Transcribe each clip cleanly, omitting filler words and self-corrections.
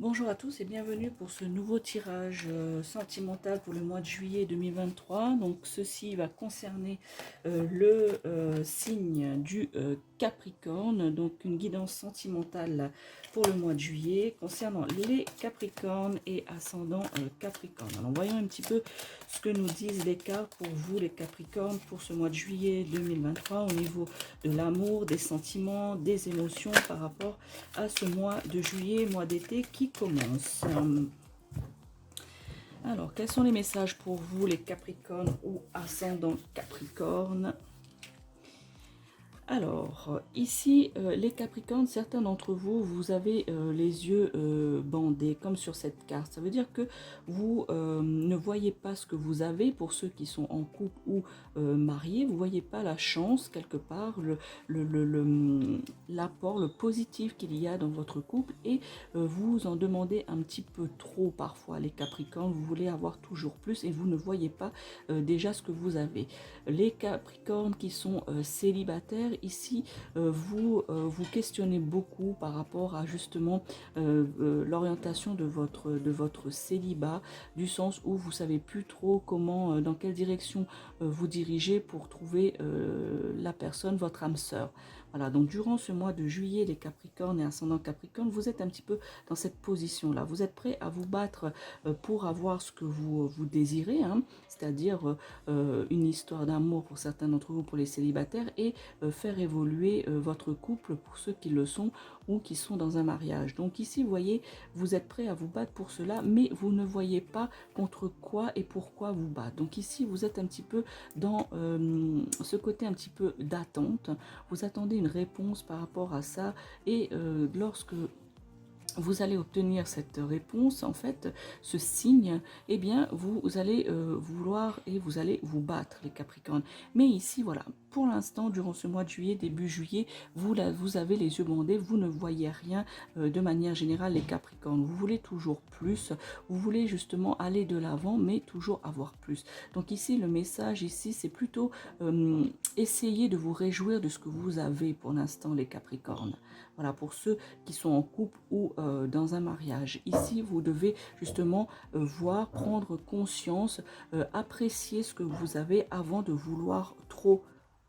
Bonjour à tous et bienvenue pour ce nouveau tirage sentimental pour le mois de juillet 2023. Donc ceci va concerner le signe du Capricorne, donc une guidance sentimentale pour le mois de juillet concernant les Capricornes et ascendant Capricorne. Alors voyons un petit peu ce que nous disent les cartes pour vous les Capricornes pour ce mois de juillet 2023 au niveau de l'amour, des sentiments, des émotions par rapport à ce mois de juillet, mois d'été qui commence. Alors, quels sont les messages pour vous, les Capricornes ou ascendant Capricorne? Alors, ici, les Capricornes, certains d'entre vous, vous avez les yeux bandés, comme sur cette carte. Ça veut dire que vous ne voyez pas ce que vous avez, pour ceux qui sont en couple ou mariés, vous ne voyez pas la chance, quelque part, l'apport, le positif qu'il y a dans votre couple, et vous en demandez un petit peu trop parfois, les Capricornes. Vous voulez avoir toujours plus, et vous ne voyez pas déjà ce que vous avez. Les Capricornes qui sont célibataires, ici, vous questionnez beaucoup par rapport à justement l'orientation de votre célibat, du sens où vous savez plus trop comment, dans quelle direction vous diriger pour trouver la personne, votre âme sœur. Voilà, donc durant ce mois de juillet, les Capricornes et ascendant Capricorne, vous êtes un petit peu dans cette position-là. Vous êtes prêt à vous battre pour avoir ce que vous désirez, hein, c'est-à-dire une histoire d'amour pour certains d'entre vous, pour les célibataires, et faire évoluer votre couple pour ceux qui le sont ou qui sont dans un mariage. Donc ici, vous voyez, vous êtes prêt à vous battre pour cela, mais vous ne voyez pas contre quoi et pourquoi vous battre. Donc ici, vous êtes un petit peu dans ce côté un petit peu d'attente. Vous attendez une réponse par rapport à ça, et lorsque vous allez obtenir cette réponse, en fait, ce signe, eh bien, vous allez vouloir et vous allez vous battre, les Capricornes. Mais ici, voilà, pour l'instant, durant ce mois de juillet, début juillet, vous avez les yeux bandés, vous ne voyez rien de manière générale, les Capricornes. Vous voulez toujours plus, vous voulez justement aller de l'avant, mais toujours avoir plus. Donc ici, le message, ici, c'est plutôt essayer de vous réjouir de ce que vous avez pour l'instant, les Capricornes. Voilà, pour ceux qui sont en couple ou dans un mariage. Ici, vous devez justement voir, prendre conscience, apprécier ce que vous avez avant de vouloir trop,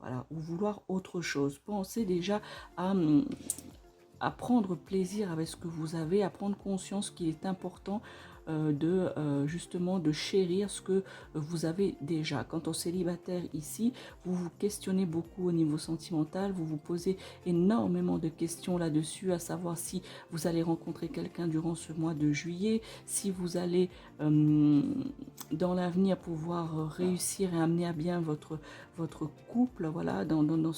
voilà, ou vouloir autre chose. Pensez déjà à prendre plaisir avec ce que vous avez, à prendre conscience qu'il est important justement de chérir ce que vous avez déjà. Quant aux célibataires ici, vous vous questionnez beaucoup au niveau sentimental, vous vous posez énormément de questions là-dessus, à savoir si vous allez rencontrer quelqu'un durant ce mois de juillet, si vous allez dans l'avenir pouvoir réussir et amener à bien votre couple, voilà, dans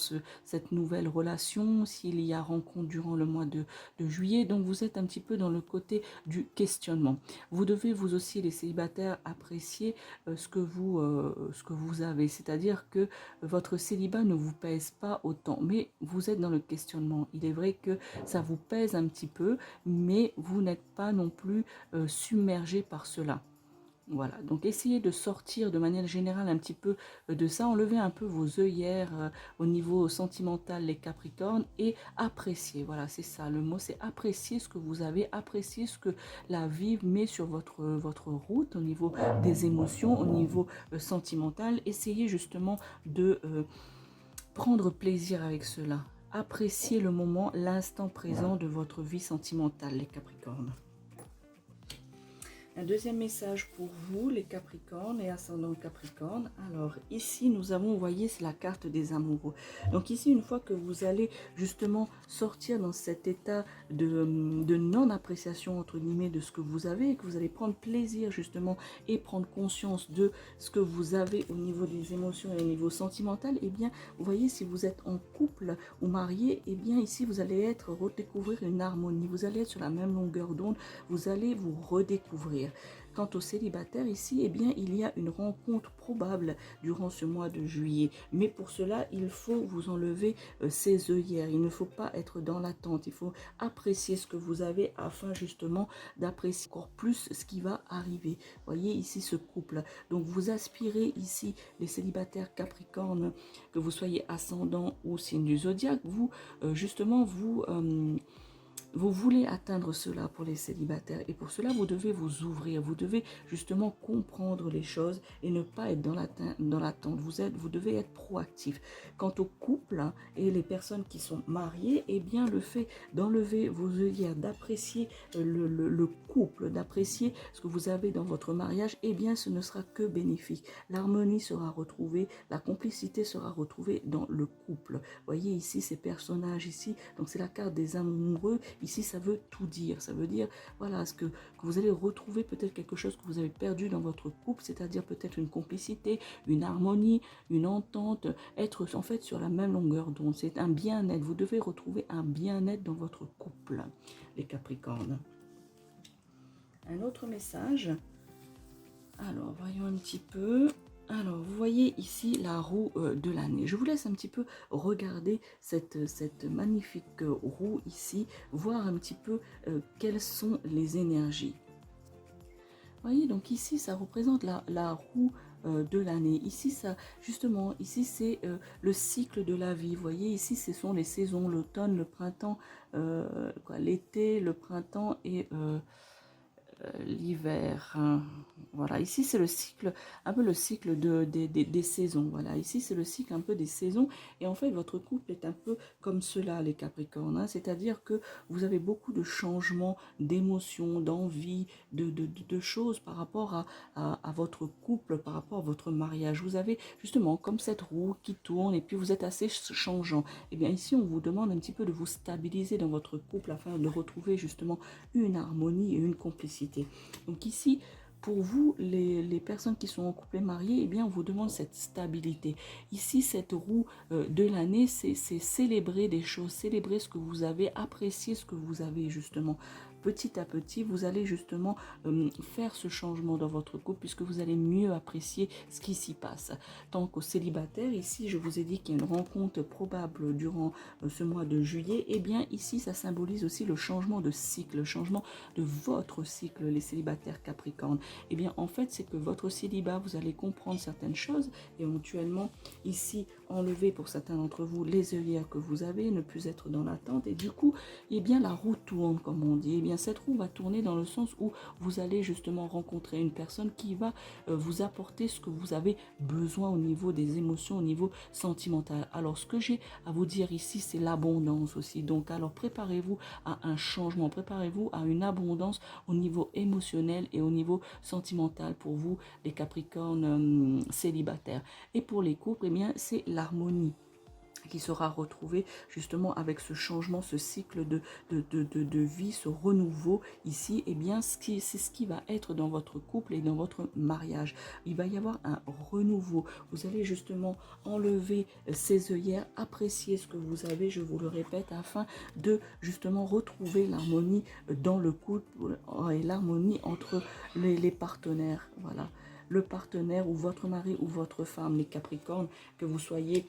cette nouvelle relation, s'il y a rencontre durant le mois de juillet. Donc vous êtes un petit peu dans le côté du questionnement. Vous devez, vous aussi, les célibataires, apprécier ce que vous avez. C'est-à-dire que votre célibat ne vous pèse pas autant, mais vous êtes dans le questionnement. Il est vrai que ça vous pèse un petit peu, mais vous n'êtes pas non plus submergé par cela. Voilà, donc essayez de sortir de manière générale un petit peu de ça, enlevez un peu vos œillères au niveau sentimental, les Capricornes, et apprécier. Voilà, c'est ça, le mot, c'est apprécier ce que vous avez, apprécier ce que la vie met sur votre route au niveau des émotions, au niveau sentimental. Essayez justement de prendre plaisir avec cela. Appréciez le moment, l'instant présent de votre vie sentimentale, les Capricornes. Un deuxième message pour vous, les Capricornes et ascendant Capricorne. Alors ici, nous avons, vous voyez, c'est la carte des amoureux. Donc ici, une fois que vous allez justement sortir dans cet état de non-appréciation, entre guillemets, de ce que vous avez, et que vous allez prendre plaisir justement et prendre conscience de ce que vous avez au niveau des émotions et au niveau sentimental, eh bien, vous voyez, si vous êtes en couple ou marié, eh bien, ici, vous allez redécouvrir une harmonie. Vous allez être sur la même longueur d'onde, vous allez vous redécouvrir. Quant aux célibataires ici, eh bien, il y a une rencontre probable durant ce mois de juillet. Mais pour cela, il faut vous enlever ces œillères. Il ne faut pas être dans l'attente. Il faut apprécier ce que vous avez afin justement d'apprécier encore plus ce qui va arriver. Voyez ici ce couple. Donc vous aspirez ici, les célibataires Capricorne, que vous soyez ascendant ou signe du zodiaque, vous justement vous vous voulez atteindre cela pour les célibataires et pour cela, vous devez vous ouvrir, vous devez justement comprendre les choses et ne pas être dans l'attente. Vous devez être proactif. Quant au couple hein, et les personnes qui sont mariées, eh bien le fait d'enlever vos œillères, d'apprécier le couple, d'apprécier ce que vous avez dans votre mariage, eh bien ce ne sera que bénéfique. L'harmonie sera retrouvée, la complicité sera retrouvée dans le couple. Voyez ici ces personnages ici, donc c'est la carte des amoureux. Ici, ça veut tout dire. Ça veut dire, voilà, que vous allez retrouver peut-être quelque chose que vous avez perdu dans votre couple, c'est-à-dire peut-être une complicité, une harmonie, une entente, être en fait sur la même longueur d'onde. C'est un bien-être. Vous devez retrouver un bien-être dans votre couple, les Capricornes. Un autre message. Alors, voyons un petit peu. Alors, vous voyez ici la roue de l'année. Je vous laisse un petit peu regarder cette magnifique roue ici, voir un petit peu quelles sont les énergies. Vous voyez, donc ici, ça représente la roue de l'année. Ici, ça, justement, ici, c'est le cycle de la vie. Vous voyez, ici, ce sont les saisons, l'automne, le printemps, l'été, le printemps et l'hiver. Hein. Voilà, ici c'est le cycle, un peu le cycle des saisons. Voilà, ici c'est le cycle un peu des saisons. Et en fait, votre couple est un peu comme cela, les Capricornes. Hein. C'est-à-dire que vous avez beaucoup de changements, d'émotions, d'envie, de choses par rapport à votre couple, par rapport à votre mariage. Vous avez justement comme cette roue qui tourne et puis vous êtes assez changeant. Et bien ici, on vous demande un petit peu de vous stabiliser dans votre couple afin de retrouver justement une harmonie et une complicité. Donc ici, pour vous, les personnes qui sont en couple et mariées, eh bien, on vous demande cette stabilité. Ici, cette roue de l'année, c'est célébrer des choses, célébrer ce que vous avez, apprécier ce que vous avez justement. Petit à petit, vous allez justement faire ce changement dans votre couple puisque vous allez mieux apprécier ce qui s'y passe. Tant qu'aux célibataires, ici, je vous ai dit qu'il y a une rencontre probable durant ce mois de juillet. Eh bien, ici, ça symbolise aussi le changement de cycle, le changement de votre cycle, les célibataires Capricorne. Eh bien, en fait, c'est que votre célibat, vous allez comprendre certaines choses, éventuellement, ici, enlever pour certains d'entre vous les œillères que vous avez, ne plus être dans l'attente. Et du coup, eh bien, la roue tourne, comme on dit. Eh bien, cette roue va tourner dans le sens où vous allez justement rencontrer une personne qui va vous apporter ce que vous avez besoin au niveau des émotions, au niveau sentimental. Alors, ce que j'ai à vous dire ici, c'est l'abondance aussi. Donc, alors, préparez-vous à un changement, préparez-vous à une abondance au niveau émotionnel et au niveau sentimental pour vous, les Capricornes célibataires. Et pour les couples, eh bien, c'est l'harmonie qui sera retrouvée justement avec ce changement, ce cycle de vie, ce renouveau ici, eh bien, c'est ce qui va être dans votre couple et dans votre mariage. Il va y avoir un renouveau. Vous allez justement enlever ces œillères, apprécier ce que vous avez, je vous le répète, afin de justement retrouver l'harmonie dans le couple et l'harmonie entre les partenaires. Voilà. Le partenaire ou votre mari ou votre femme, les Capricornes, que vous soyez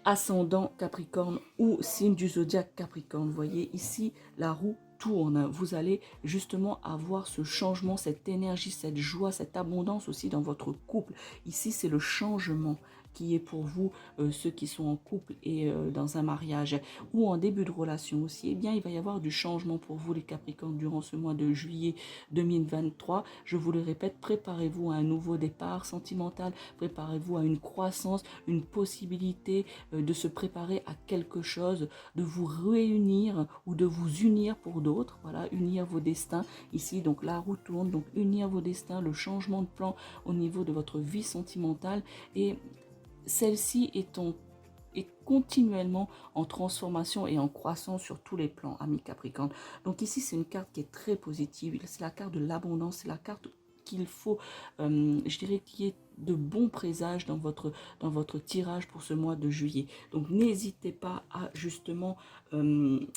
ascendant Capricorne ou signe du zodiaque Capricorne. Vous voyez ici, la roue tourne. Vous allez justement avoir ce changement, cette énergie, cette joie, cette abondance aussi dans votre couple. Ici, c'est le changement qui est pour vous, ceux qui sont en couple et dans un mariage ou en début de relation aussi. Eh bien, il va y avoir du changement pour vous, les Capricornes, durant ce mois de juillet 2023. Je vous le répète, préparez-vous à un nouveau départ sentimental, préparez-vous à une croissance, une possibilité de se préparer à quelque chose, de vous réunir ou de vous unir pour d'autres, voilà, unir vos destins ici, donc la roue tourne, donc unir vos destins, le changement de plan au niveau de votre vie sentimentale et celle-ci est continuellement en transformation et en croissance sur tous les plans, amis Capricorne. Donc ici, c'est une carte qui est très positive, c'est la carte de l'abondance, c'est la carte qu'il faut, je dirais, qui est de bons présages dans votre tirage pour ce mois de juillet. Donc n'hésitez pas à justement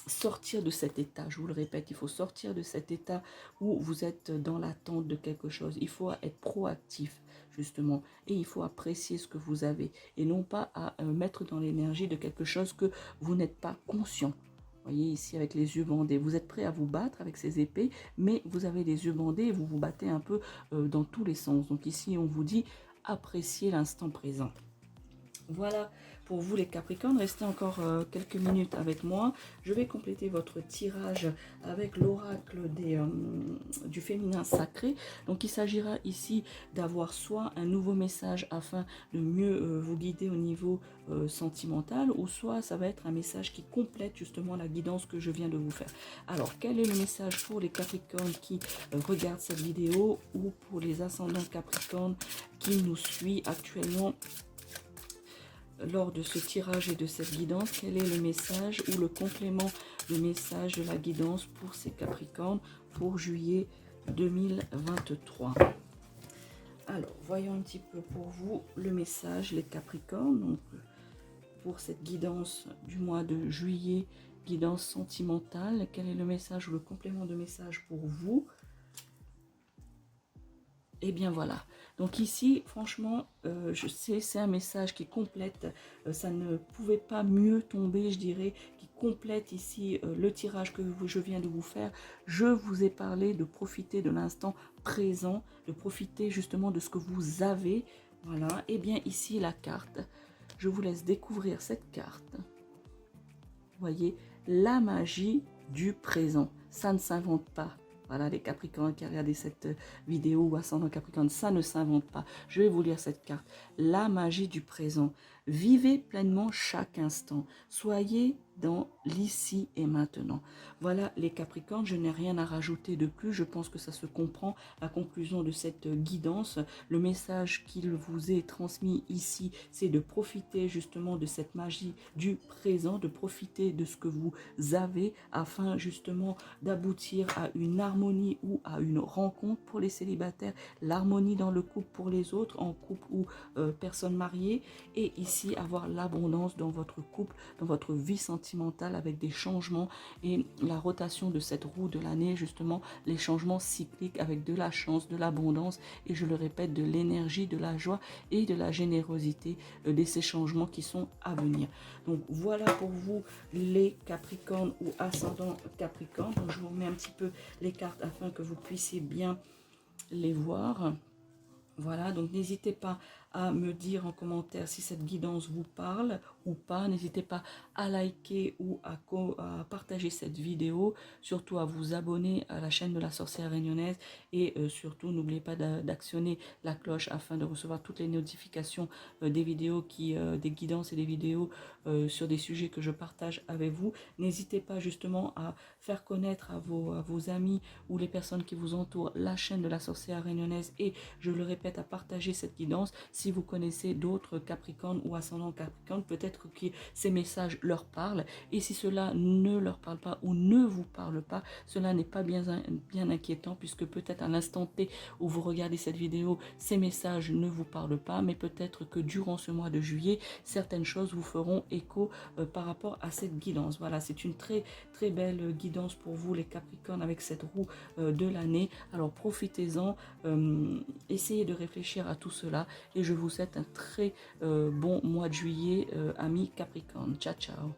sortir de cet état. Je vous le répète, il faut sortir de cet état où vous êtes dans l'attente de quelque chose. Il faut être proactif justement et il faut apprécier ce que vous avez et non pas à mettre dans l'énergie de quelque chose que vous n'êtes pas conscient. Voyez ici avec les yeux bandés, vous êtes prêt à vous battre avec ces épées, mais vous avez les yeux bandés et vous vous battez un peu dans tous les sens. Donc ici, on vous dit appréciez l'instant présent. Voilà pour vous les Capricornes. Restez encore quelques minutes avec moi. Je vais compléter votre tirage avec l'oracle du féminin sacré. Donc il s'agira ici d'avoir soit un nouveau message afin de mieux vous guider au niveau sentimental, ou soit ça va être un message qui complète justement la guidance que je viens de vous faire. Alors quel est le message pour les Capricornes qui regardent cette vidéo, ou pour les ascendants Capricornes qui nous suivent actuellement lors de ce tirage et de cette guidance? Quel est le message ou le complément de message de la guidance pour ces Capricornes pour juillet 2023? Alors, voyons un petit peu pour vous le message, les Capricornes, donc pour cette guidance du mois de juillet, guidance sentimentale. Quel est le message ou le complément de message pour vous? Et bien voilà, donc ici franchement je sais, c'est un message qui complète, ça ne pouvait pas mieux tomber, je dirais, qui complète ici le tirage que je viens de vous faire. Je vous ai parlé de profiter de l'instant présent, de profiter justement de ce que vous avez. Voilà, et bien ici la carte, je vous laisse découvrir cette carte. Vous voyez, la magie du présent, ça ne s'invente pas. Voilà, les Capricornes qui regardent cette vidéo ou ascendant Capricorne, ça ne s'invente pas. Je vais vous lire cette carte. La magie du présent. Vivez pleinement chaque instant. Soyez dans l'ici et maintenant. Voilà les Capricornes, je n'ai rien à rajouter de plus. Je pense que ça se comprend. La conclusion de cette guidance, le message qu'il vous est transmis ici, c'est de profiter justement de cette magie du présent, de profiter de ce que vous avez afin justement d'aboutir à une harmonie ou à une rencontre pour les célibataires, l'harmonie dans le couple pour les autres, en couple ou personnes mariées, et ici avoir l'abondance dans votre couple, dans votre vie sentimentale, avec des changements et la rotation de cette roue de l'année, justement les changements cycliques avec de la chance, de l'abondance et, je le répète, de l'énergie, de la joie et de la générosité de ces changements qui sont à venir. Donc voilà pour vous les Capricornes ou ascendants Capricorne. Donc je vous remets un petit peu les cartes afin que vous puissiez bien les voir. Voilà, donc n'hésitez pas à me dire en commentaire si cette guidance vous parle ou pas. N'hésitez pas à liker ou à partager cette vidéo, surtout à vous abonner à la chaîne de la sorcière réunionnaise, et surtout n'oubliez pas d'actionner la cloche afin de recevoir toutes les notifications des vidéos, des guidances et des vidéos sur des sujets que je partage avec vous. N'hésitez pas justement à faire connaître à vos amis ou les personnes qui vous entourent la chaîne de la sorcière réunionnaise, et je le répète, à partager cette guidance. Si vous connaissez d'autres Capricornes ou ascendants Capricorne, peut-être que ces messages leur parlent, et si cela ne leur parle pas ou ne vous parle pas, cela n'est pas bien inquiétant, puisque peut-être à l'instant T où vous regardez cette vidéo, ces messages ne vous parlent pas, mais peut-être que durant ce mois de juillet, certaines choses vous feront écho par rapport à cette guidance. Voilà, c'est une très très belle guidance pour vous les Capricornes avec cette roue de l'année. Alors profitez-en, essayez de réfléchir à tout cela, et je vous souhaite un très bon mois de juillet, amis Capricorne. Ciao ciao.